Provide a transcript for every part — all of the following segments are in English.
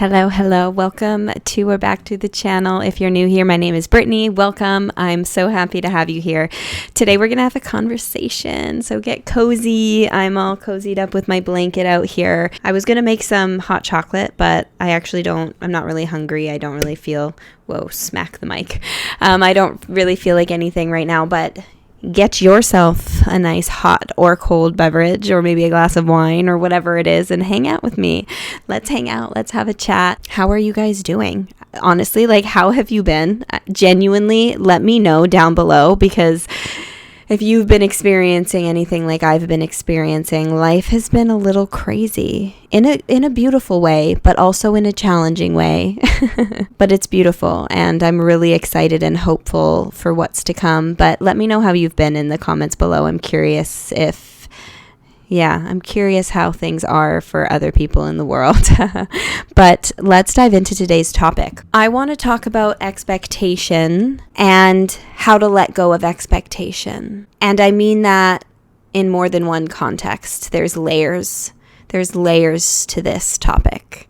Hello. Welcome to or back to the channel. If you're new here, my name is Brittany. Welcome. I'm so happy to have you here. Today we're going to have a conversation, so get cozy. I'm all cozied up with my blanket out here. I was going to make some hot chocolate, but I'm not really hungry. I don't really feel, smack the mic. I don't really feel like anything right now, but get yourself a nice hot or cold beverage or maybe a glass of wine or whatever it is and hang out with me. Let's hang out. Let's have a chat. How are you guys doing? Honestly, how have you been? Genuinely, let me know down below, because if you've been experiencing anything like I've been experiencing, life has been a little crazy in a beautiful way, but also in a challenging way. But it's beautiful, and I'm really excited and hopeful for what's to come. But let me know how you've been in the comments below. I'm curious how things are for other people in the world. But let's dive into today's topic. I want to talk about expectation and how to let go of expectation. And I mean that in more than one context. There's layers to this topic.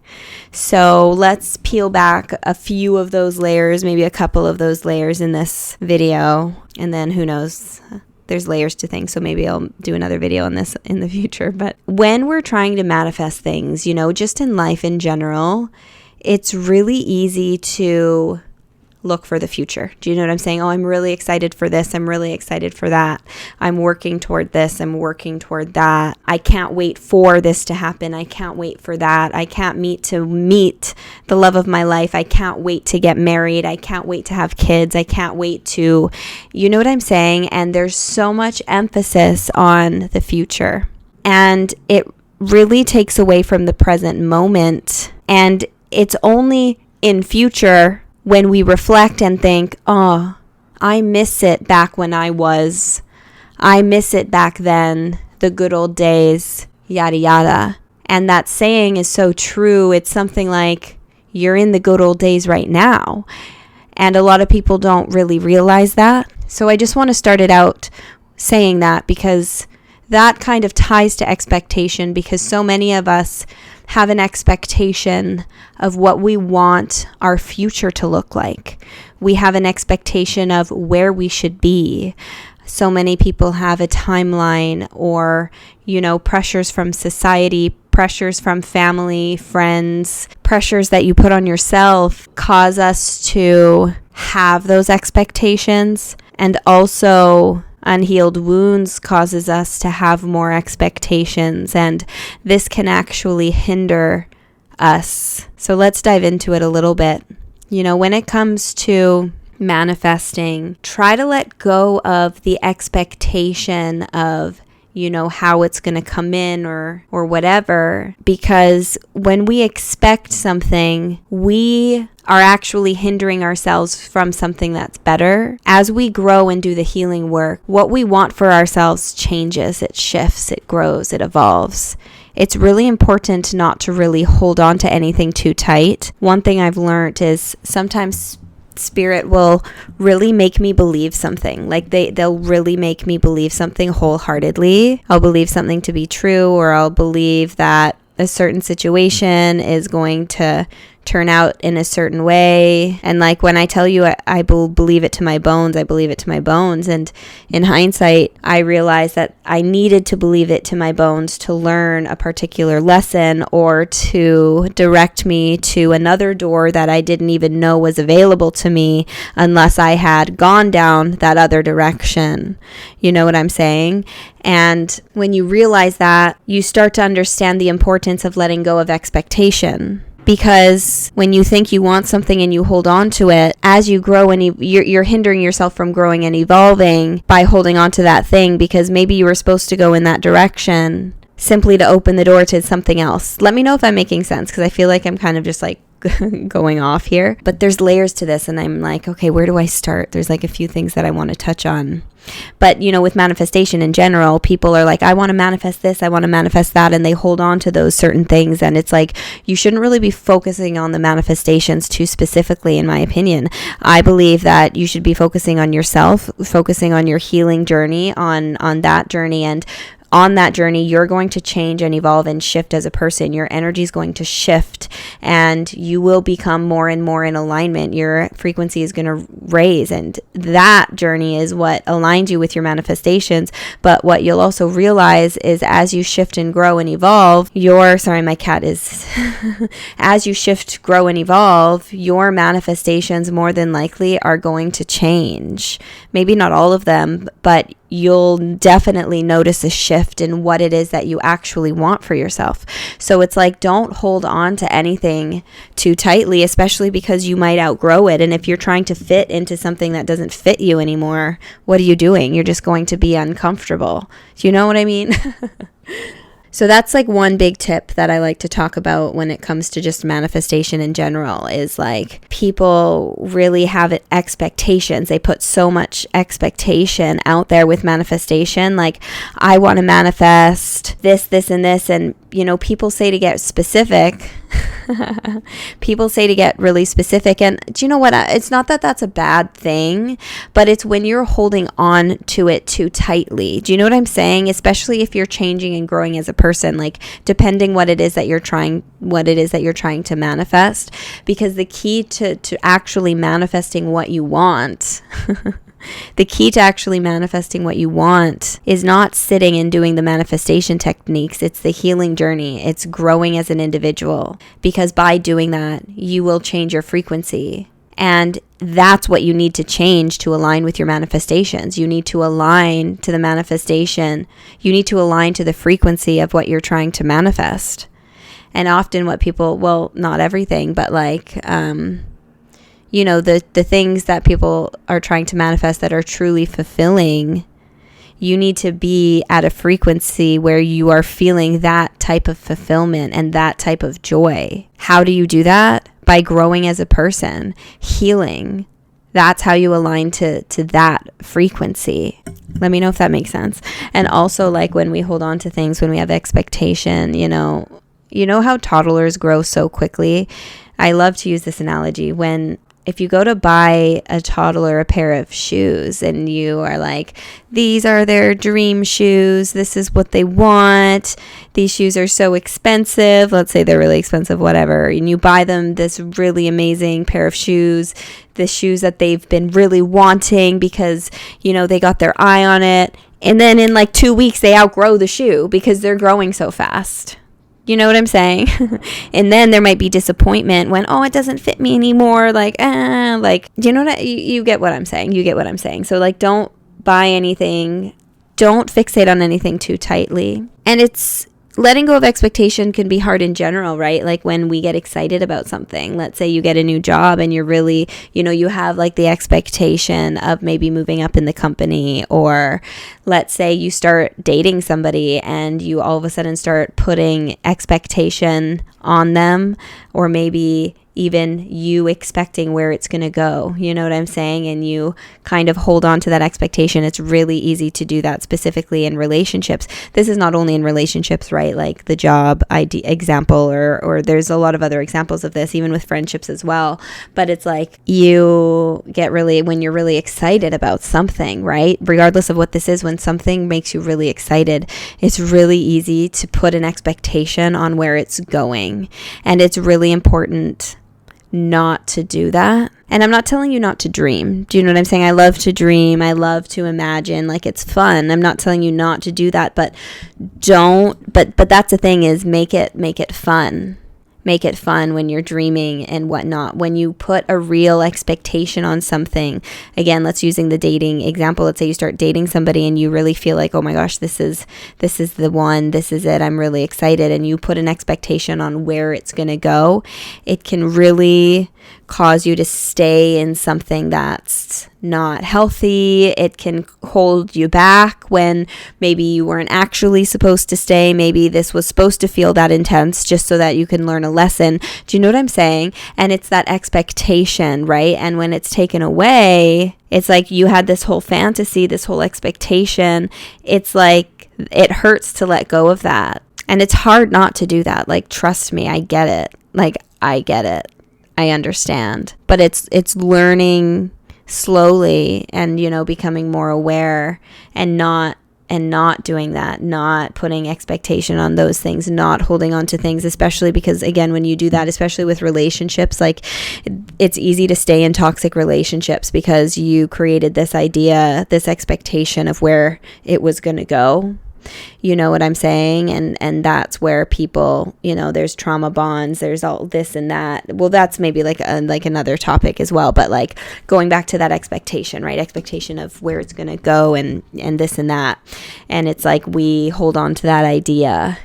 So let's peel back a few of those layers, maybe a couple of those layers in this video. And then who knows? There's layers to things, so maybe I'll do another video on this in the future. But when we're trying to manifest things, just in life in general, it's really easy to look for the future. Do you know what I'm saying? Oh, I'm really excited for this. I'm really excited for that. I'm working toward this. I'm working toward that. I can't wait for this to happen. I can't wait for that. I can't meet the love of my life. I can't wait to get married. I can't wait to have kids. I can't wait to, you know what I'm saying? And there's so much emphasis on the future, and it really takes away from the present moment. And it's only in future when we reflect and think, oh, I miss it back when I miss it back then, the good old days, yada, yada. And that saying is so true. It's something like, you're in the good old days right now. And a lot of people don't really realize that. So I just want to start it out saying that, because that kind of ties to expectation, because so many of us have an expectation of what we want our future to look like. We have an expectation of where we should be. So many people have a timeline or, pressures from society, pressures from family, friends, pressures that you put on yourself cause us to have those expectations. And also unhealed wounds causes us to have more expectations, and this can actually hinder us. So let's dive into it a little bit. When it comes to manifesting, try to let go of the expectation of how it's going to come in or whatever, because when we expect something, we are actually hindering ourselves from something that's better. As we grow and do the healing work, what we want for ourselves changes, it shifts, it grows, it evolves. It's really important not to really hold on to anything too tight. One thing I've learned is sometimes Spirit will really make me believe something. They'll really make me believe something wholeheartedly. I'll believe something to be true, or I'll believe that a certain situation is going to turn out in a certain way. And when I tell you I believe it to my bones, I believe it to my bones. And in hindsight, I realized that I needed to believe it to my bones to learn a particular lesson, or to direct me to another door that I didn't even know was available to me unless I had gone down that other direction. You know what I'm saying? And when you realize that, you start to understand the importance of letting go of expectation. Because when you think you want something and you hold on to it, as you grow and you're hindering yourself from growing and evolving by holding on to that thing, because maybe you were supposed to go in that direction simply to open the door to something else. Let me know if I'm making sense, because I feel like I'm kind of just going off here. But there's layers to this, and I'm like, okay, where do I start? There's a few things that I want to touch on. But, with manifestation in general, people are like, I want to manifest this, I want to manifest that, and they hold on to those certain things. And it's you shouldn't really be focusing on the manifestations too specifically, in my opinion. I believe that you should be focusing on yourself, focusing on your healing journey, on that journey, and on that journey, you're going to change and evolve and shift as a person. Your energy is going to shift and you will become more and more in alignment. Your frequency is going to raise, and that journey is what aligns you with your manifestations. But what you'll also realize is as you shift and grow and evolve, my cat is, as you shift, grow and evolve, your manifestations more than likely are going to change. Maybe not all of them, but you'll definitely notice a shift in what it is that you actually want for yourself. So it's like, don't hold on to anything too tightly, especially because you might outgrow it. And if you're trying to fit into something that doesn't fit you anymore, what are you doing? You're just going to be uncomfortable. Do you know what I mean? So that's like one big tip that I like to talk about when it comes to just manifestation in general, is like people really have expectations. They put so much expectation out there with manifestation. Like, I want to manifest this, this, and this. And, you know, people say to get specific. People say to get really specific. And do you know what? It's not that that's a bad thing, but it's when you're holding on to it too tightly. Do you know what I'm saying? Especially if you're changing and growing as a person, like depending what it is that you're trying to manifest, because the key to actually manifesting what you want the key to actually manifesting what you want is not sitting and doing the manifestation techniques. It's the healing journey. It's growing as an individual, because by doing that, you will change your frequency. And that's what you need to change to align with your manifestations. You need to align to the manifestation. You need to align to the frequency of what you're trying to manifest. And often what people, well, not everything, but like, you know, the things that people are trying to manifest that are truly fulfilling, you need to be at a frequency where you are feeling that type of fulfillment and that type of joy. How do you do that? By growing as a person, healing. That's how you align to that frequency. Let me know if that makes sense. And also, like, when we hold on to things, when we have expectation, you know how toddlers grow so quickly? I love to use this analogy. If you go to buy a toddler a pair of shoes and you are like, these are their dream shoes, this is what they want, these shoes are so expensive, let's say they're really expensive, whatever, and you buy them this really amazing pair of shoes, the shoes that they've been really wanting because, you know, they got their eye on it, and then in like 2 weeks they outgrow the shoe because they're growing so fast. You know what I'm saying? And then there might be disappointment when, oh, it doesn't fit me anymore. Like, you know what? You get what I'm saying. You get what I'm saying. So like, don't buy anything. Don't fixate on anything too tightly. And it's letting go of expectation can be hard in general, right? Like when we get excited about something, let's say you get a new job and you're really, you know, you have like the expectation of maybe moving up in the company, or let's say you start dating somebody and you all of a sudden start putting expectation on them, or maybe even you expecting where it's going to go, you know what I'm saying? And you kind of hold on to that expectation. It's really easy to do that, specifically in relationships. This is not only in relationships, right? Like the job example, or there's a lot of other examples of this, even with friendships as well. But it's like you get really, when you're really excited about something, right? Regardless of what this is, when something makes you really excited, it's really easy to put an expectation on where it's going. And it's really important not to do that. And I'm not telling you not to dream. Do you know what I'm saying? I love to dream. I love to imagine. Like, it's fun. I'm not telling you not to do that, but but that's the thing, is make it fun. Make it fun when you're dreaming and whatnot. When you put a real expectation on something, again, let's using the dating example. Let's say you start dating somebody and you really feel like, oh my gosh, this is the one, this is it, I'm really excited. And you put an expectation on where it's going to go. It can really cause you to stay in something that's not healthy. It can hold you back when maybe you weren't actually supposed to stay. Maybe this was supposed to feel that intense just so that you can learn a lesson. Do you know what I'm saying? And it's that expectation, right? And when it's taken away, it's like you had this whole fantasy, this whole expectation. It's like it hurts to let go of that. And it's hard not to do that. Like, trust me, I get it. Like, I get it. I understand. But it's learning slowly and, you know, becoming more aware and not and not doing that, not putting expectation on those things, not holding on to things, especially because, again, when you do that, especially with relationships, like it's easy to stay in toxic relationships because you created this idea, this expectation of where it was going to go. You know what I'm saying? And that's where people, there's trauma bonds, there's all this and that. Well, that's maybe like another topic as well, but like going back to that expectation, right? Expectation of where it's going to go and this and that. And it's like we hold on to that idea.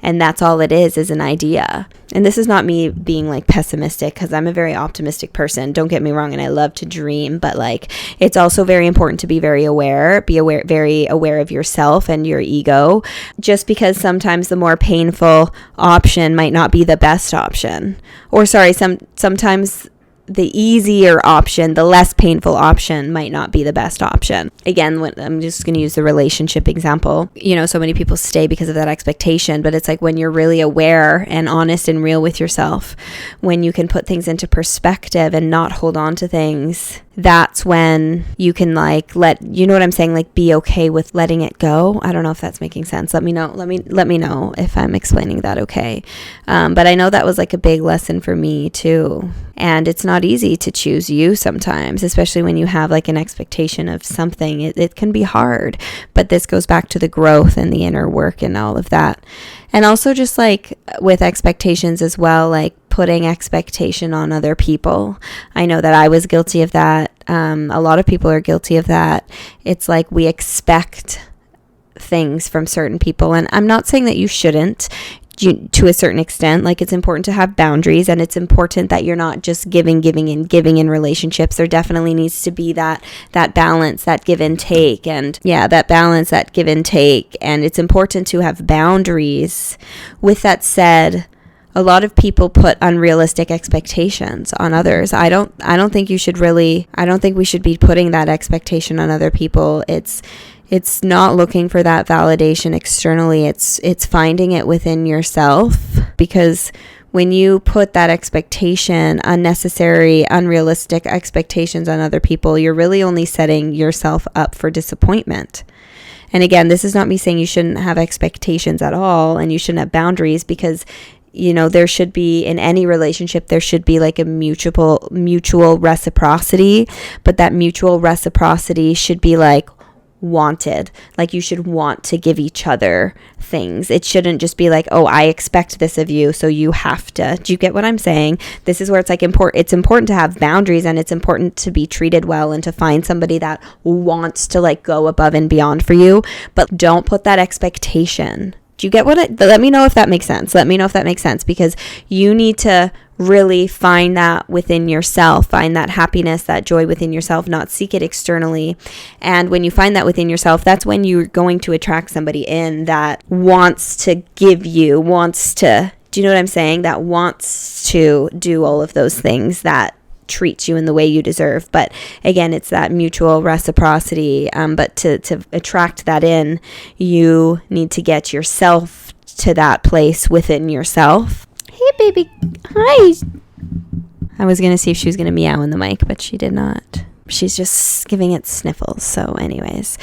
And that's all it is an idea. And this is not me being like pessimistic, because I'm a very optimistic person. Don't get me wrong. And I love to dream. But like, it's also very important to be very aware, very aware of yourself and your ego. Just because sometimes the more painful option might not be the best option. Or sometimes the easier option, the less painful option might not be the best option. Again, I'm just going to use the relationship example. So many people stay because of that expectation, but it's like when you're really aware and honest and real with yourself, when you can put things into perspective and not hold on to things, that's when you can like you know what I'm saying? Like be okay with letting it go. I don't know if that's making sense. Let me know. Let me know if I'm explaining that okay. But I know that was like a big lesson for me too. And it's not easy to choose you sometimes, especially when you have like an expectation of something. It can be hard, but this goes back to the growth and the inner work and all of that. And also just like with expectations as well, like putting expectation on other people. I know that I was guilty of that. A lot of people are guilty of that. It's like we expect things from certain people. And I'm not saying that you shouldn't. To a certain extent, like it's important to have boundaries, and it's important that you're not just giving in relationships. There definitely needs to be that balance, that give and take, and that balance, that give and take, and it's important to have boundaries. With that said, a lot of people put unrealistic expectations on others. I don't think we should be putting that expectation on other people. It's not looking for that validation externally. It's finding it within yourself, because when you put that expectation, unnecessary, unrealistic expectations on other people, you're really only setting yourself up for disappointment. And again, this is not me saying you shouldn't have expectations at all and you shouldn't have boundaries, because there should be, in any relationship, there should be like a mutual reciprocity, but that mutual reciprocity should be like wanted. Like you should want to give each other things. It shouldn't just be like, oh, I expect this of you, so you have to. Do you get what I'm saying? This is where it's like it's important to have boundaries, and it's important to be treated well and to find somebody that wants to like go above and beyond for you, but don't put that expectation. Do you get let me know if that makes sense. Let me know if that makes sense, because you need to really find that within yourself, find that happiness, that joy within yourself, not seek it externally. And when you find that within yourself, that's when you're going to attract somebody in that wants to give you, do you know what I'm saying? That wants to do all of those things, that treats you in the way you deserve. But again, it's that mutual reciprocity. But to attract that in, you need to get yourself to that place within yourself. Hey, baby. Hi. I was going to see if she was going to meow in the mic, but she did not. She's just giving it sniffles. So anyways,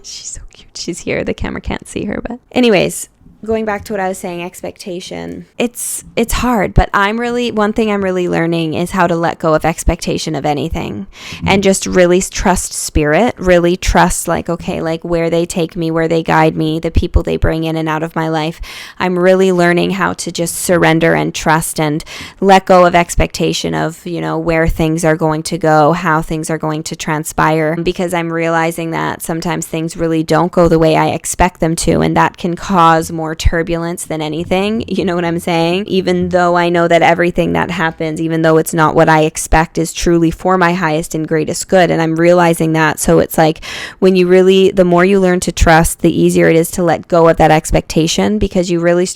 she's so cute. She's here. The camera can't see her, but anyways, going back to what I was saying, expectation. It's hard, but one thing I'm really learning is how to let go of expectation of anything and just really trust spirit, really trust okay, where they take me, where they guide me, the people they bring in and out of my life. I'm really learning how to just surrender and trust and let go of expectation of, where things are going to go, how things are going to transpire, because I'm realizing that sometimes things really don't go the way I expect them to, and that can cause more turbulence than anything. You know what I'm saying? Even though I know that everything that happens, even though it's not what I expect, is truly for my highest and greatest good. And I'm realizing that. So it's like the more you learn to trust, the easier it is to let go of that expectation, because you'll really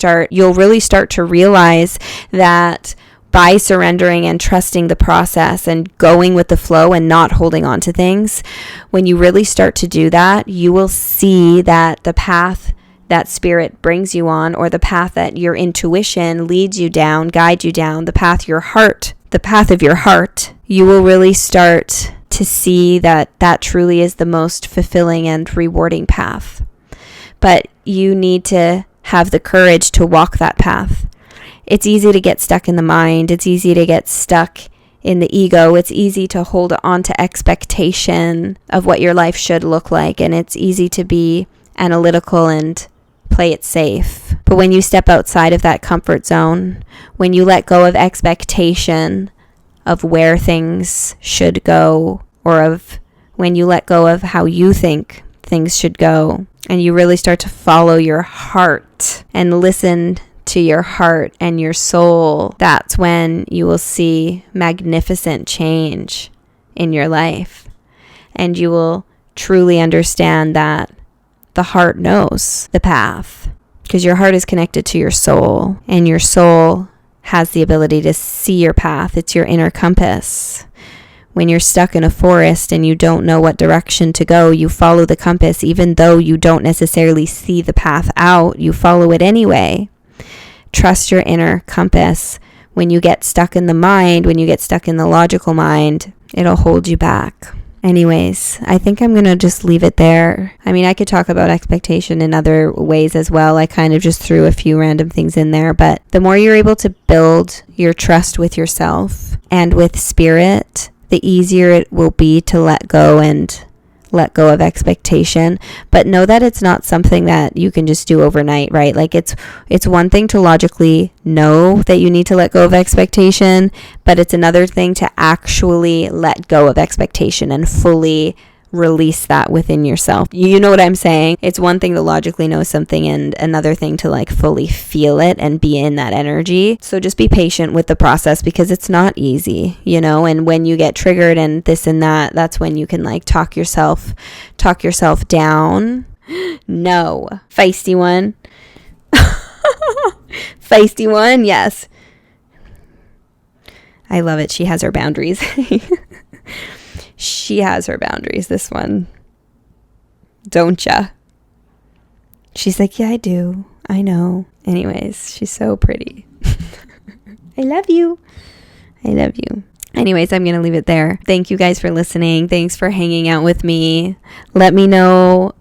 start to realize that by surrendering and trusting the process and going with the flow and not holding on to things, when you really start to do that, you will see that the path that spirit brings you on, or the path that your intuition leads you down, guides you down, the path of your heart, you will really start to see that that truly is the most fulfilling and rewarding path. But you need to have the courage to walk that path. It's easy to get stuck in the mind. It's easy to get stuck in the ego. It's easy to hold on to expectation of what your life should look like. And it's easy to be analytical and play it safe. But when you step outside of that comfort zone, when you let go of expectation of where things should go, or of when you let go of how you think things should go, and you really start to follow your heart and listen to your heart and your soul, that's when you will see magnificent change in your life. And you will truly understand that the heart knows the path, because your heart is connected to your soul, and your soul has the ability to see your path. It's your inner compass. When you're stuck in a forest and you don't know what direction to go, you follow the compass. Even though you don't necessarily see the path out, you follow it anyway. Trust your inner compass. When you get stuck in the mind, when you get stuck in the logical mind, it'll hold you back. Anyways, I think I'm going to just leave it there. I mean, I could talk about expectation in other ways as well. I kind of just threw a few random things in there. But the more you're able to build your trust with yourself and with spirit, the easier it will be to let go of expectation. But know that it's not something that you can just do overnight, right? Like it's one thing to logically know that you need to let go of expectation, but it's another thing to actually let go of expectation and fully release that within yourself. You know what I'm saying? It's one thing to logically know something and another thing to like fully feel it and be in that energy. So just be patient with the process, because it's not easy, you know, and when you get triggered and this and that, that's when you can like talk yourself down. No. Feisty one. Feisty one. Yes. I love it. She has her boundaries. She has her boundaries, this one. Don't ya? She's like, yeah, I do. I know. Anyways, she's so pretty. I love you. I love you. Anyways, I'm going to leave it there. Thank you guys for listening. Thanks for hanging out with me. Let me know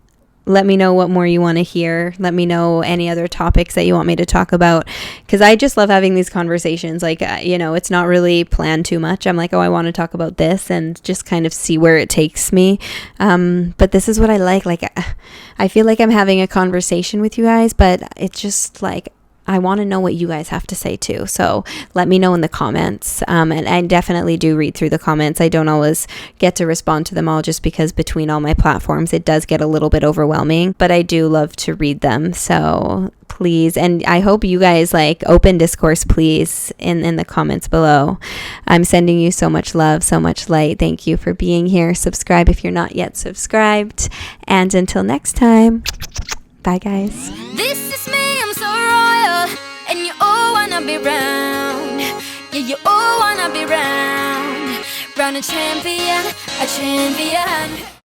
what more you want to hear. Let me know any other topics that you want me to talk about, because I just love having these conversations. Like, it's not really planned too much. I'm like, oh, I want to talk about this and just kind of see where it takes me. But this is what I like. Like, I feel like I'm having a conversation with you guys, but it's just like, I want to know what you guys have to say too. So let me know in the comments. And I definitely do read through the comments. I don't always get to respond to them all, just because between all my platforms, it does get a little bit overwhelming, but I do love to read them. So please, and I hope you guys like open discourse, please, in the comments below. I'm sending you so much love, so much light. Thank you for being here. Subscribe if you're not yet subscribed. And until next time, bye guys. This is me, I'm so royal, and you all wanna be round. Yeah, you all wanna be round. Round a champion, a champion.